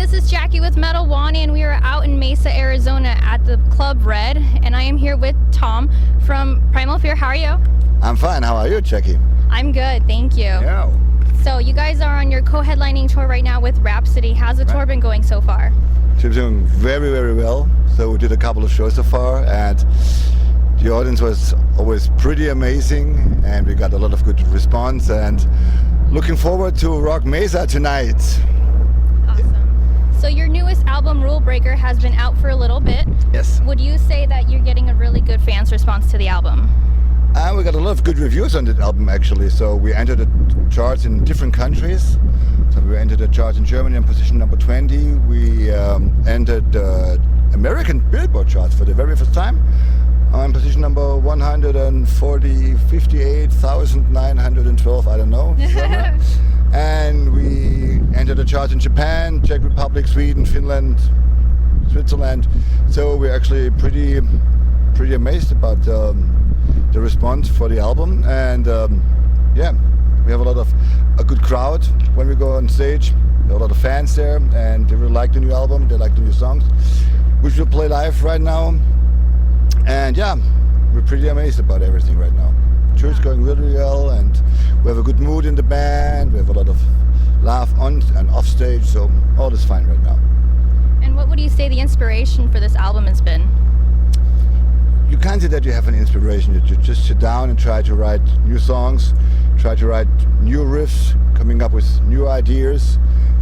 this is Jackie with Metal Wani, and we are out in Mesa, Arizona at the Club Red, and I am here with Tom from Primal Fear. How are you? I'm fine. How are you, Jackie? I'm good, thank you. Yeah. So you guys are on your co-headlining tour right now with Rhapsody. How's the tour been going so far? It's doing very, very well. So we did a couple of shows so far, and the audience was always pretty amazing, and we got a lot of good response, and looking forward to Rock Mesa tonight. Awesome. So your newest album, Rulebreaker, has been out for a little bit. Yes. Would you say that you're getting a really good fans response to the album? We got a lot of good reviews on that album, actually. So we entered the charts in different countries. So we entered the charts in Germany in position number 20. We entered the American Billboard charts for the very first time on position number 58,912, I don't know. And we entered the charts in Japan, Czech Republic, Sweden, Finland, Switzerland. So we're actually pretty amazed about the response for the album, and yeah, we have a good crowd when we go on stage. There are a lot of fans there, and they really like the new album. They like the new songs, which we'll play live right now. And yeah, we're pretty amazed about everything right now. Tour is going really well, and we have a good mood in the band. We have a lot of laugh on and off stage, so all is fine right now. And what would you say the inspiration for this album has been? You can't say that you have an inspiration. You just sit down and try to write new songs, try to write new riffs, coming up with new ideas,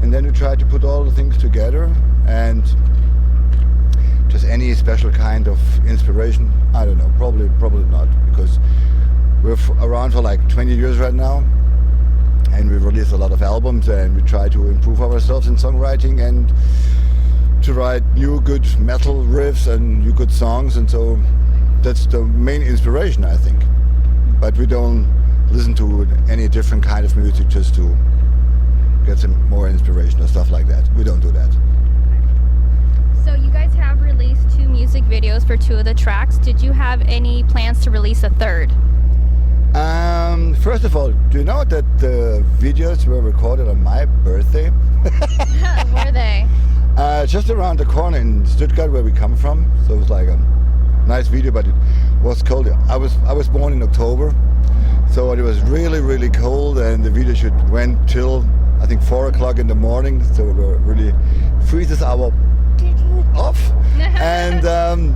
and then you try to put all the things together. And just any special kind of inspiration, I don't know, probably not, because we're around for like 20 years right now, and we release a lot of albums, and we try to improve ourselves in songwriting and to write new good metal riffs and new good songs, and so that's the main inspiration, I think. But we don't listen to any different kind of music just to get some more inspiration or stuff like that. We don't do that. So you guys have released 2 music videos for 2 of the tracks. Did you have any plans to release a third? First of all, do you know that the videos were recorded on my birthday? Were they? Just around the corner in Stuttgart, where we come from. So it was like a nice video, but it was cold. I was born in October, so it was really, really cold, and the video shoot went till I think 4 o'clock in the morning. So we were really freezes our off, and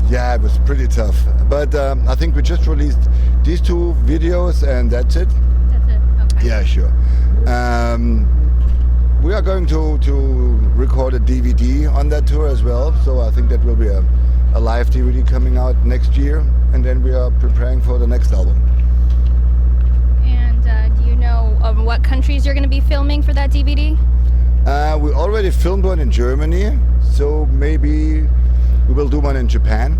yeah, it was pretty tough. But I think we just released these 2 videos, and that's it. That's it. Okay. Yeah, sure. We are going to record a DVD on that tour as well, so I think that will be a live DVD coming out next year, and then we are preparing for the next album. And do you know what countries you're going to be filming for that DVD? We already filmed one in Germany, so maybe we will do one in Japan.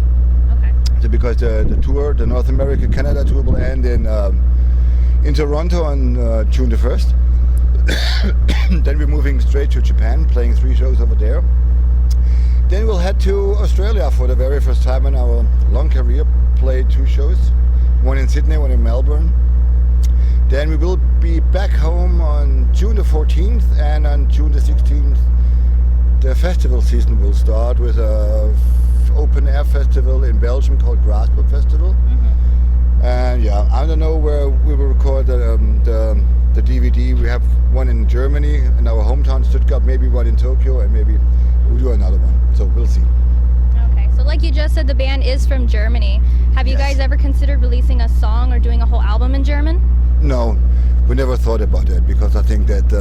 Okay. So because the tour, the North America Canada tour, will end in Toronto on June the 1st. Then we're moving straight to Japan, playing 3 shows over there. Then we'll head to Australia for the very first time in our long career, play 2 shows, one in Sydney, one in Melbourne. Then we will be back home on June the 14th, and on June the 16th the festival season will start with a open air festival in Belgium called Grasburg Festival. Mm-hmm. And yeah, I don't know where we will record the DVD. We have one in Germany, in our hometown Stuttgart, maybe one in Tokyo, and maybe we'll do another one. So we'll see. Okay, so like you just said, the band is from Germany. Have you guys ever considered releasing a song or doing a whole album in German? No, we never thought about that, because I think that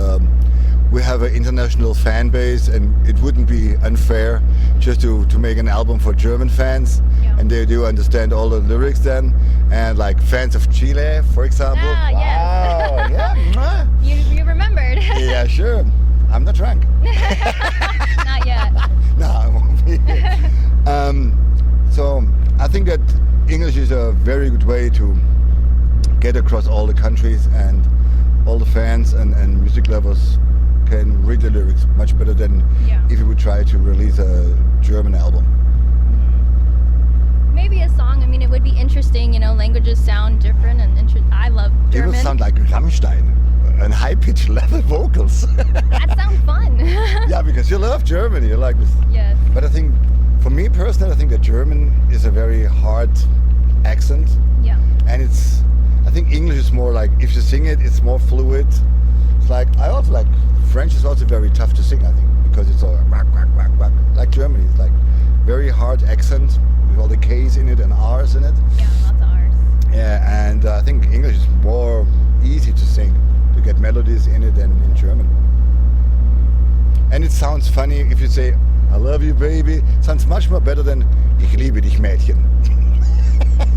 we have an international fan base, and it wouldn't be unfair just to make an album for German fans, and they do understand all the lyrics then, and like fans of Chile, for example. Ah, wow, yes. yeah. You remembered. Yeah, sure. I'm not drunk. Not yet. No, I won't be. So I think that English is a very good way to get across all the countries, and all the fans and music lovers can read the lyrics much better than if you would try to release a German album. Maybe a song. I mean, it would be interesting. You know, languages sound different, and I love German. It would sound like Rammstein. and high-pitched level vocals. That sounds fun. Yeah, because you love Germany, you like this. Yes. But I think, for me personally, I think that German is a very hard accent. Yeah. And I think English is more like, if you sing it, it's more fluid. It's like, I also like, French is also very tough to sing, I think, because it's all whack, whack, whack, whack. Like Germany, it's like very hard accent with all the K's in it and R's in it. Yeah, lots of R's. Yeah, and I think English is more easy to sing, to get melodies in it than in German. And it sounds funny if you say, I love you, baby. It sounds much more better than Ich liebe dich, Mädchen.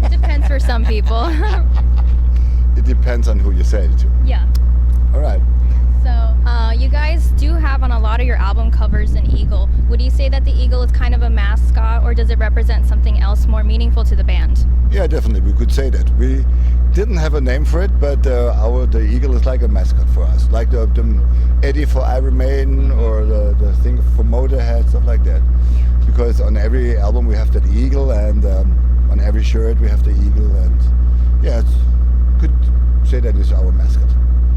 It depends for some people. It depends on who you say it to. Yeah. All right. So, you guys do have on a lot of your album covers an eagle. Would you say that the eagle is kind of a mascot, or does it represent something else more meaningful to the band? Yeah, definitely. We could say that. We didn't have a name for it, but the eagle is like a mascot for us. Like the Eddie for Iron Maiden, or the thing for Motorhead, stuff like that. Yeah. Because on every album we have that eagle, and on every shirt we have the eagle, and yeah, could say that is our mascot.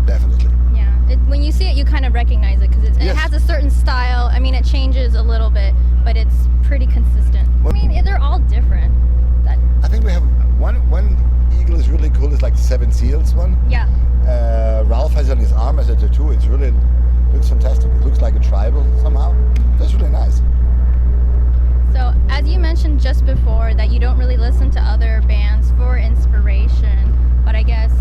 Definitely. Yeah. When you see it, you kind of recognize it because it Yes. has a certain style. I mean, it changes a little bit, but it's pretty consistent. I mean, they're all different. I think we have one eagle is really cool. It's like the Seven Seals one. Yeah. Ralph has it on his arm as a tattoo. It's really looks fantastic. It looks like a tribal somehow. That's really nice. So, as you mentioned just before, that you don't really listen to other bands for inspiration, but I guess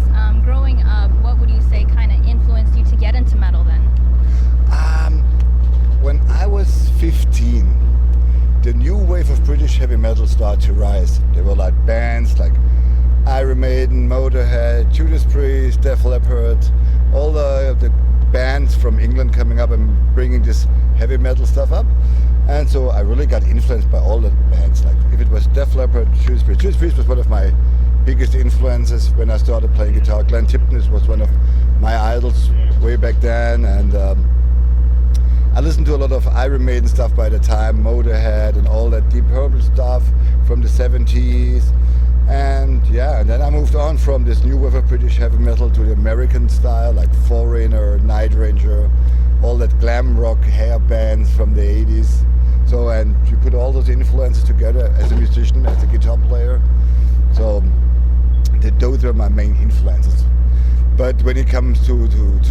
growing up, what would you say kind of influenced you to get into metal then? When I was 15, the new wave of British heavy metal started to rise. There were like bands like Iron Maiden, Motorhead, Judas Priest, Def Leppard, all the bands from England coming up and bringing this heavy metal stuff up. And so I really got influenced by all the bands. Like if it was Def Leppard, Judas Priest was one of my biggest influences when I started playing guitar. Glenn Tipton was one of my idols way back then, and I listened to a lot of Iron Maiden stuff by the time, Motorhead and all that Deep Purple stuff from the 70s. And yeah, and then I moved on from this new wave of British heavy metal to the American style, like Foreigner, Night Ranger, all that glam rock hair bands from the 80s. So, and you put all those influences together as a musician, as a guitar player. So those were my main influences. But when it comes to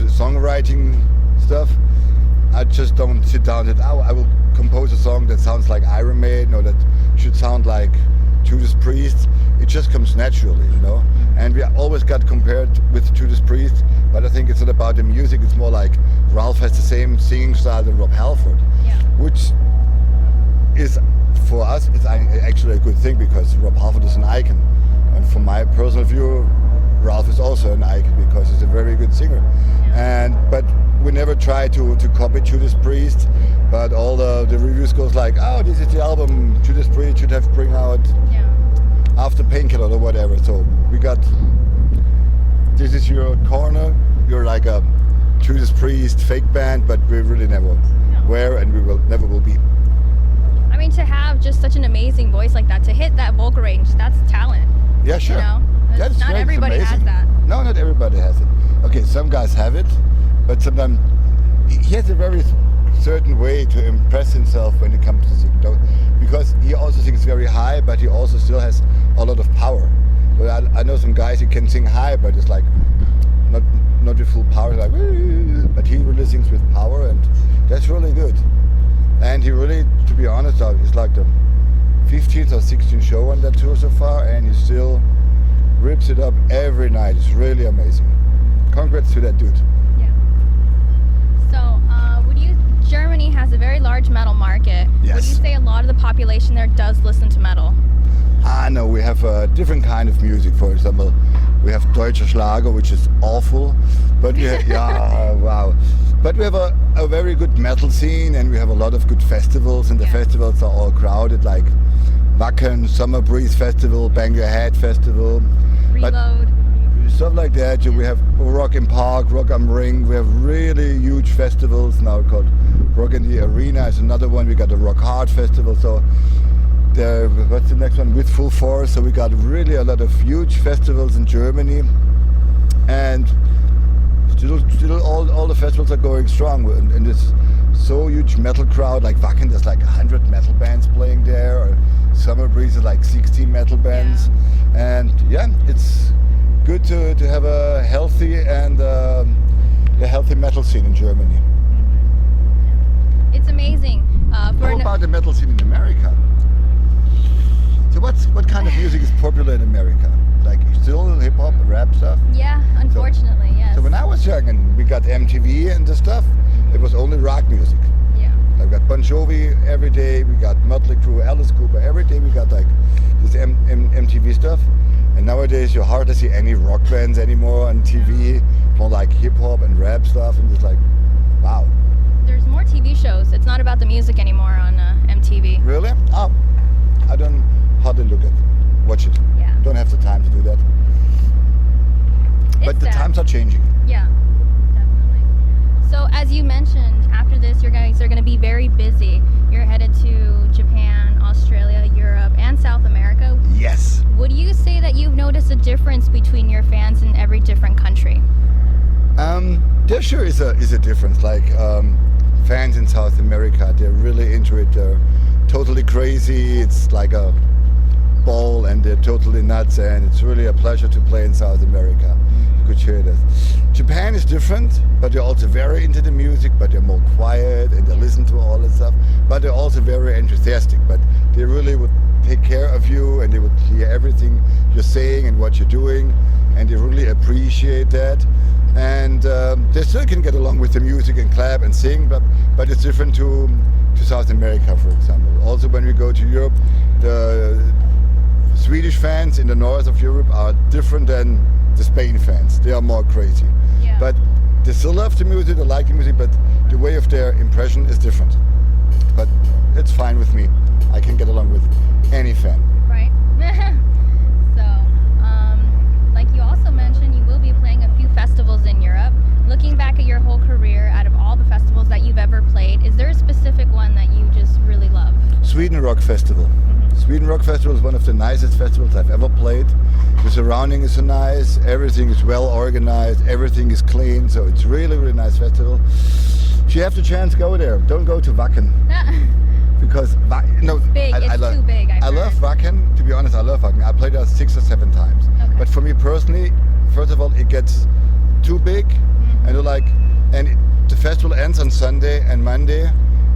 songwriting stuff, I just don't sit down and I will compose a song that sounds like Iron Maiden or that should sound like Judas Priest. It just comes naturally, you know. And we always got compared with Judas Priest, but I think it's not about the music. It's more like Ralph has the same singing style than Rob Halford, Yeah. which is for us it's actually a good thing because Rob Halford is an icon. And from my personal view, Ralph is also an icon because he's a very good singer. But we never try to copy Judas Priest, but all the reviews goes like, oh, this is the album Judas Priest should have bring out after Painkiller or whatever. So we got, this is your corner, you're like a Judas Priest fake band, but we really never were and we will never will be. I mean, to have just such an amazing voice like that, to hit that vocal range, that's talent. Yeah, sure. You know? That's not great. everybody has that. No, not everybody has it. Okay, some guys have it, but sometimes he has a very certain way to impress himself when it comes to singing. Because he also sings very high, but he also still has a lot of power. But I know some guys who can sing high, but it's like not with full power, like, but he really sings with power, and that's really good. And he really, to be honest, it's like the 15th or 16th show on that tour so far, and he still rips it up every night. It's really amazing. Congrats to that dude. Yeah. So, Germany has a very large metal market. Yes. Would you say a lot of the population there does listen to metal? No, we have a different kind of music. For example, we have Deutscher Schlager, which is awful, but we have, wow. But we have a very good metal scene, and we have a lot of good festivals, and the festivals are all crowded, like Wacken, Summer Breeze Festival, Bang Your Head Festival. Reload. Stuff like that. We have Rock in Park, Rock am Ring. We have really huge festivals now called Rock in the Arena is another one. We got the Rock Hard Festival. So what's the next one? With Full Force. So we got really a lot of huge festivals in Germany. And still all the festivals are going strong, and it's so huge metal crowd. Like Wacken, there's like 100 metal bands playing there, or Summer Breeze is like 16 metal bands, and yeah, it's good to have a healthy and a healthy metal scene in Germany. It's amazing. How about the metal scene in America? So what kind of music is popular in America? Like still hip hop and rap stuff? Yeah, unfortunately, yes. So when I was young and we got MTV and the stuff, it was only rock music. Yeah. I got Bon Jovi every day, we got Motley Crue, Alice Cooper, every day we got like this MTV stuff. And nowadays you hardly see any rock bands anymore on TV, more like hip hop and rap stuff, and it's like, wow. There's more TV shows. It's not about the music anymore on MTV. Really? Oh, I don't hardly watch it. Yeah. Don't have the time to do that. But the times are changing. Yeah, definitely. So as you mentioned, after this you guys are going to be very busy. You're headed to Japan, Australia, Europe, and South America. Yes. Would you say that you've noticed a difference between your fans in every different country? There sure is a difference. Like fans in South America, they're really into it. They're totally crazy. It's like a ball, and they're totally nuts. And it's really a pleasure to play in South America. You could hear that. Japan is different, but they're also very into the music. But they're more quiet and they listen to all that stuff. But they're also very enthusiastic. But they really would take care of you, and they would hear everything you're saying and what you're doing, and they really appreciate that. And they still can get along with the music and clap and sing, but it's different to South America, for example. Also, when we go to Europe, the Swedish fans in the north of Europe are different than the Spain fans. They are more crazy. Yeah. But they still love the music, they like the music, but the way of their impression is different. But it's fine with me. I can get along with any fan. Right. So, like you also mentioned, you will be playing a few festivals in Europe. Looking back at your whole career, out of all the festivals that you've ever played, is there a specific one that you just really love? Sweden Rock Festival. Sweden Rock Festival is one of the nicest festivals I've ever played. The surrounding is so nice, everything is well organized, everything is clean, so it's really, really nice festival. If you have the chance, go there. Don't go to Wacken. Because it's big. It's too big. I love Wacken. To be honest, I love Wacken. I played there 6 or 7 times. Okay. But for me personally, first of all, it gets too big, and the festival ends on Sunday and Monday.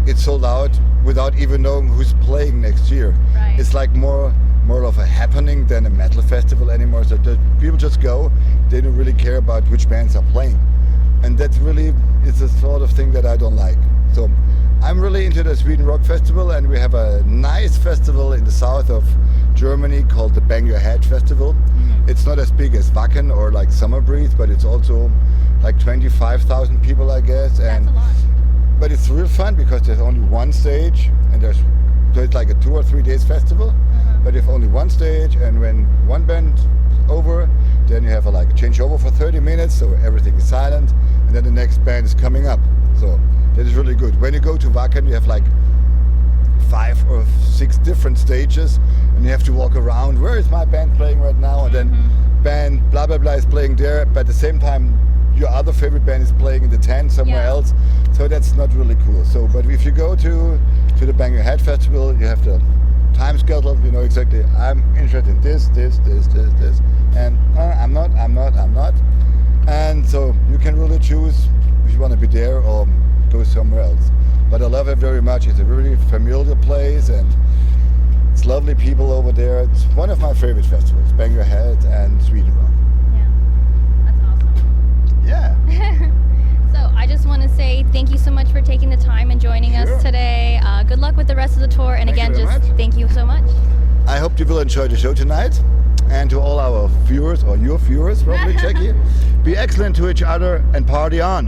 It's sold out without even knowing who's playing next year. Right. It's like more of a happening than a metal festival anymore. So people just go. They don't really care about which bands are playing, and that really is the sort of thing that I don't like. So I'm really into the Sweden Rock Festival, and we have a nice festival in the south of Germany called the Bang Your Head Festival. It's not as big as Wacken or like Summer Breeze, but it's also like 25,000 people, I guess. That's a lot. But it's real fun because there's only one stage, and so it's like a 2 or 3 days festival. But you have only one stage, and when one band is over, then you have a changeover for 30 minutes, so everything is silent, and then the next band is coming up. So that is really good. When you go to Wacken, you have like 5 or 6 different stages, and you have to walk around. Where is my band playing right now? And then band blah blah blah is playing there, but at the same time your other favorite band is playing in the tent somewhere else. So that's not really cool. So, but if you go to the Bang Your Head Festival, you have the time schedule. You know exactly. I'm interested in this, and I'm not. And so you can really choose if you want to be there or go somewhere else. But I love it very much. It's a really familiar place, and it's lovely people over there. It's one of my favorite festivals, Bang Your Head and Sweden Rock. Yeah, that's awesome. Yeah. So I just want to say thank you so much for taking the time and joining us today. Good luck with the rest of the tour, and Thank you very much. thank you so much. I hope you will enjoy the show tonight. And to all our viewers, or your viewers probably, Jackie, be excellent to each other and party on.